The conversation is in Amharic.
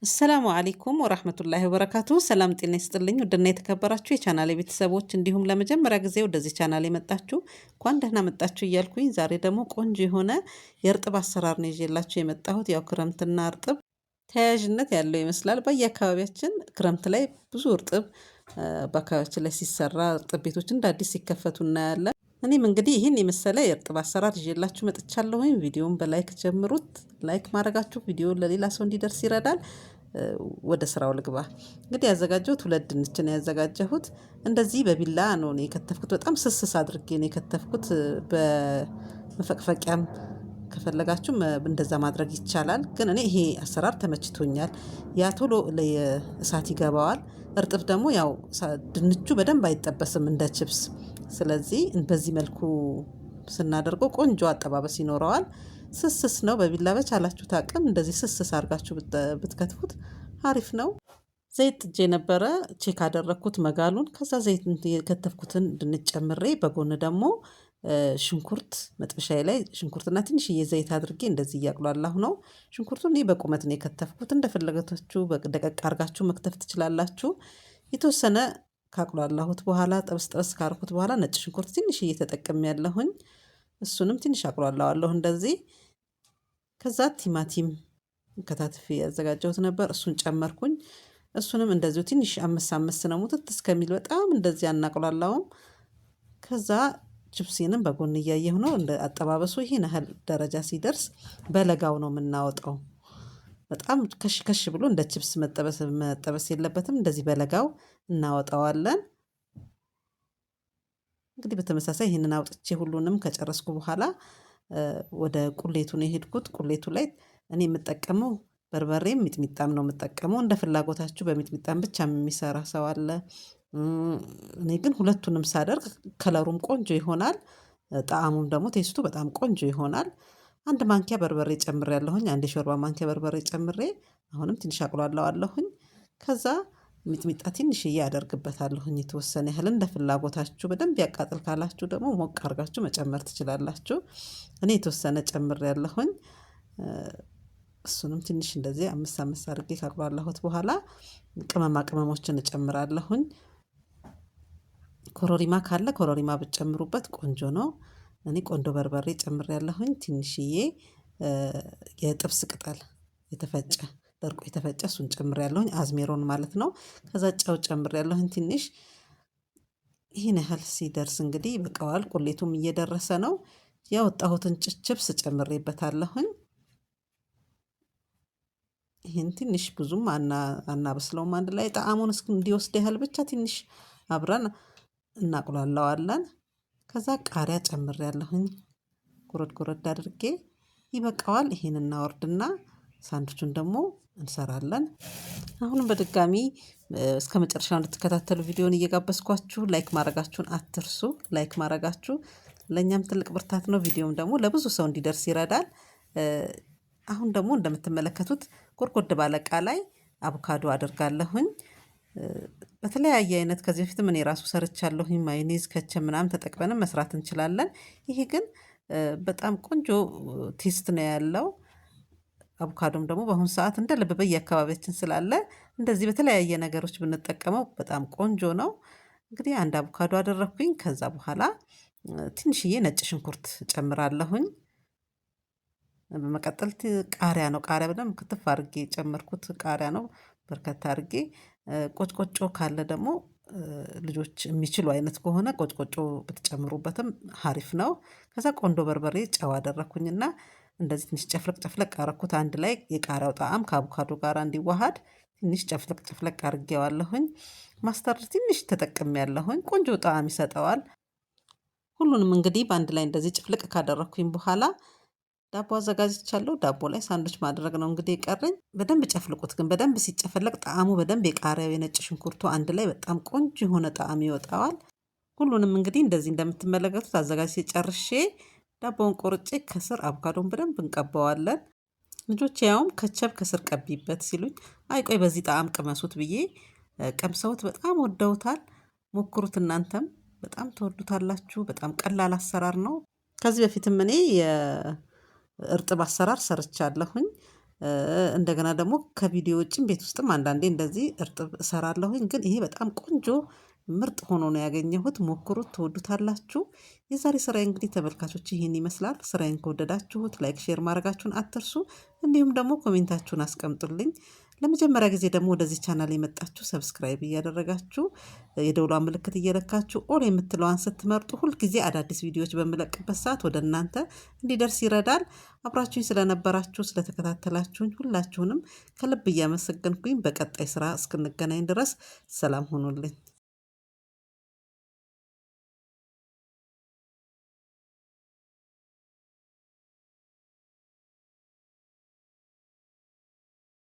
አሰላሙ አለይኩም ወራህመቱላሂ ወበረካቱ። ሰላም ጤና ይስጥልኝ። ውድና የተከበራችሁ የቻናሌ ቤተሰቦች እንዲሁም ለመጀመሪያ ጊዜ ወደዚህ ቻናል የመጣችሁ እንኳን ደህና መጣችሁ እያልኩኝ ዛሬ ደግሞ ቆንጆ የሆነ የእርጥብ አሰራር ነው ይዤላችሁ የመጣሁት። ያው ክረምትና እርጥብ ተያያዥነት ያለው ይመስላል። በየአካባቢያችን ክረምት ላይ ብዙ እርጥብ በአካባቢያችን ላይ ሲሰራ እርጥብ ቤቶች እንደ አዲስ ሲከፈቱ እናያለን። እኔም እንግዲህ ይህን የመሰለ የእርጥብ አሰራር ይዤላችሁ መጥቻለሁኝ። ቪዲዮውን በላይክ ጀምሩት። ላይክ ማድረጋችሁ ቪዲዮ ለሌላ ሰው እንዲደርስ ይረዳል። ወደ ስራው ልግባ። እንግዲህ ያዘጋጀሁት 2 ድንች ነው ያዘጋጀሁት። እንደዚህ በቢላ ነው የከተፍኩት። በጣም ስስስ አድርጌ ነው የከተፍኩት። በመፈቅፈቂያም ከፈለጋችሁ እንደዛ ማድረግ ይቻላል። ግን እኔ ይሄ አሰራር ተመችቶኛል። ያ ቶሎ ለእሳት ይገባዋል። እርጥብ ደግሞ ያው ድንቹ በደንብ አይጠበስም እንደ ችፕስ። ስለዚህ በዚህ መልኩ ስናደርገው ቆንጆ አጠባበስ ይኖረዋል። ስስስ ነው። በቢላ በቻላችሁት አቅም እንደዚህ ስስስ አድርጋችሁ ብትከትፉት አሪፍ ነው። ዘይት ጥጄ ነበረ ቼክ አደረግኩት መጋሉን። ከዛ ዘይት የከተፍኩትን ድንች ጨምሬ በጎን ደግሞ ሽንኩርት መጥበሻዬ ላይ ሽንኩርትና ትንሽዬ ዘይት አድርጌ እንደዚህ እያቁላላሁ ነው። ሽንኩርቱን እኔ በቁመት ነው የከተፍኩት። እንደፈለጋችሁ ደቀቅ አድርጋችሁ መክተፍ ትችላላችሁ። የተወሰነ ካቁላላሁት በኋላ ጠብስ ጠብስ ካርኩት በኋላ ነጭ ሽንኩርት ትንሽዬ ተጠቅሜያለሁኝ። እሱንም ትንሽ አቁላላዋለሁ እንደዚህ። ከዛ ቲማቲም ከታትፌ ያዘጋጀሁት ነበር፣ እሱን ጨመርኩኝ። እሱንም እንደዚሁ ትንሽ አመስ ነው ሙትት እስከሚል በጣም እንደዚህ አናቁላላውም። ከዛ ችፕሲንም በጎን እያየሁ ነው። እንደ አጠባበሱ ይሄን ያህል ደረጃ ሲደርስ በለጋው ነው የምናወጣው። በጣም ከሽ ከሽ ብሎ እንደ ችፕስ መጠበስ የለበትም። እንደዚህ በለጋው እናወጣዋለን። እንግዲህ በተመሳሳይ ይህንን አውጥቼ ሁሉንም ከጨረስኩ በኋላ ወደ ቁሌቱ ነው የሄድኩት። ቁሌቱ ላይ እኔ የምጠቀመው በርበሬም ሚጥሚጣም ነው የምጠቀመው። እንደ ፍላጎታችሁ በሚጥሚጣም ብቻ የሚሰራ ሰው አለ። እኔ ግን ሁለቱንም ሳደርግ ከለሩም ቆንጆ ይሆናል፣ ጣዕሙም ደግሞ ቴስቱ በጣም ቆንጆ ይሆናል። 1 ማንኪያ በርበሬ ጨምሬያለሁኝ። 1 የሾርባ ማንኪያ በርበሬ ጨምሬ አሁንም ትንሽ አቁላላዋለሁኝ። ከዛ ሚጥሚጣ ትንሽዬ አደርግበታለሁኝ የተወሰነ ያህል እንደ ፍላጎታችሁ። በደንብ ያቃጥል ካላችሁ ደግሞ ሞቅ አድርጋችሁ መጨመር ትችላላችሁ። እኔ የተወሰነ ጨምሬያለሁኝ። እሱንም ትንሽ እንደዚህ አምስት አድርጌ ካቁላላሁት በኋላ ቅመማ ቅመሞችን እጨምራለሁኝ። ኮረሪማ ካለ ኮረሪማ ብትጨምሩበት ቆንጆ ነው። እኔ ቆንጆ በርበሬ ጨምሬያለሁኝ። ትንሽዬ የጥብስ ቅጠል የተፈጨ ደርቆ የተፈጨ እሱን ጨምሬያለሁኝ፣ አዝሜሮን ማለት ነው። ከዛ ጨው ጨምሬያለሁኝ ትንሽ። ይህን ያህል ሲደርስ እንግዲህ ይበቃዋል። ቁሌቱም እየደረሰ ነው። ያወጣሁትን ችፕስ ጨምሬበታለሁኝ። ይህን ትንሽ ብዙም አናበስለውም፣ አንድ ላይ ጣዕሙን እንዲወስድ ያህል ብቻ ትንሽ አብረን እናቁላለዋለን። ከዛ ቃሪያ ጨምሬያለሁኝ ጎረድ ጎረድ አድርጌ። ይበቃዋል። ይሄን እናወርድና ሳንዱቹን ደግሞ እንሰራለን። አሁንም በድጋሚ እስከ መጨረሻው እንድትከታተሉ ቪዲዮውን እየጋበዝኳችሁ ላይክ ማድረጋችሁን አትርሱ። ላይክ ማድረጋችሁ ለእኛም ትልቅ ብርታት ነው። ቪዲዮም ደግሞ ለብዙ ሰው እንዲደርስ ይረዳል። አሁን ደግሞ እንደምትመለከቱት ጎድጎድ ባለ ዕቃ ላይ አቮካዶ አደርጋለሁኝ። በተለያየ አይነት ከዚህ በፊትም እኔ ራሱ ሰርቻለሁኝ። ማዮኔዝ ከቸም ምናምን ተጠቅመንም መስራት እንችላለን። ይሄ ግን በጣም ቆንጆ ቴስት ነው ያለው። አቮካዶም ደግሞ በአሁኑ ሰዓት እንደ ልብ በየአካባቢያችን ስላለ እንደዚህ በተለያየ ነገሮች ብንጠቀመው በጣም ቆንጆ ነው። እንግዲህ 1 አቮካዶ አደረኩኝ። ከዛ በኋላ ትንሽዬ ነጭ ሽንኩርት ጨምራለሁኝ። በመቀጠል ቃሪያ ነው። ቃሪያ በደንብ ክትፍ አድርጌ ጨመርኩት። ቃሪያ ነው በርከት አድርጌ። ቆጭቆጮ ካለ ደግሞ ልጆች የሚችሉ አይነት ከሆነ ቆጭቆጮ ብትጨምሩበትም ሀሪፍ ነው። ከዛ ቆንጆ በርበሬ ጨው አደረኩኝና እንደዚህ ትንሽ ጨፍለቅ ጨፍለቅ አረኩት። አንድ ላይ የቃሪያው ጣዕም ከአቮካዶ ጋር እንዲዋሃድ ትንሽ ጨፍለቅ ጨፍለቅ አድርጌዋለሁኝ። ማስተርድ ትንሽ ተጠቅሜያለሁኝ። ቆንጆ ጣዕም ይሰጠዋል። ሁሉንም እንግዲህ በአንድ ላይ እንደዚህ ጭፍልቅ ካደረኩኝ በኋላ ዳቦ አዘጋጅቻለሁ። ዳቦ ላይ ሳንዱች ማድረግ ነው እንግዲህ የቀረኝ። በደንብ ጨፍልቁት። ግን በደንብ ሲጨፈለቅ ጣዕሙ በደንብ የቃሪያው የነጭ ሽንኩርቱ አንድ ላይ በጣም ቆንጆ የሆነ ጣዕም ይወጣዋል። ሁሉንም እንግዲህ እንደዚህ እንደምትመለከቱት አዘጋጅቼ ጨርሼ ዳቦውን ቆርጬ ከስር አቮካዶን በደንብ እንቀባዋለን። ልጆች ያውም ከቸብ ከስር ቀቢበት ሲሉኝ አይ ቆይ በዚህ ጣዕም ቅመሱት ብዬ ቀምሰውት በጣም ወደውታል። ሞክሩት እናንተም በጣም ትወዱታላችሁ። በጣም ቀላል አሰራር ነው። ከዚህ በፊትም እኔ የእርጥብ አሰራር ሰርቻለሁኝ። እንደገና ደግሞ ከቪዲዮ ውጭም ቤት ውስጥም አንዳንዴ እንደዚህ እርጥብ እሰራለሁኝ። ግን ይሄ በጣም ቆንጆ ምርጥ ሆኖ ነው ያገኘሁት። ሞክሩት፣ ትወዱታላችሁ። የዛሬ ስራዬ እንግዲህ ተመልካቾች ይህን ይመስላል። ስራዬን ከወደዳችሁት ላይክ፣ ሼር ማድረጋችሁን አትርሱ። እንዲሁም ደግሞ ኮሜንታችሁን አስቀምጡልኝ። ለመጀመሪያ ጊዜ ደግሞ ወደዚህ ቻናል የመጣችሁ ሰብስክራይብ እያደረጋችሁ የደውሏን ምልክት እየለካችሁ ኦል የምትለዋን ስትመርጡ ሁልጊዜ አዳዲስ ቪዲዮዎች በምለቅበት ሰዓት ወደ እናንተ እንዲደርስ ይረዳል። አብራችሁኝ ስለነበራችሁ ስለተከታተላችሁኝ ሁላችሁንም ከልብ እያመሰገንኩኝ በቀጣይ ስራ እስክንገናኝ ድረስ ሰላም ሆኖልኝ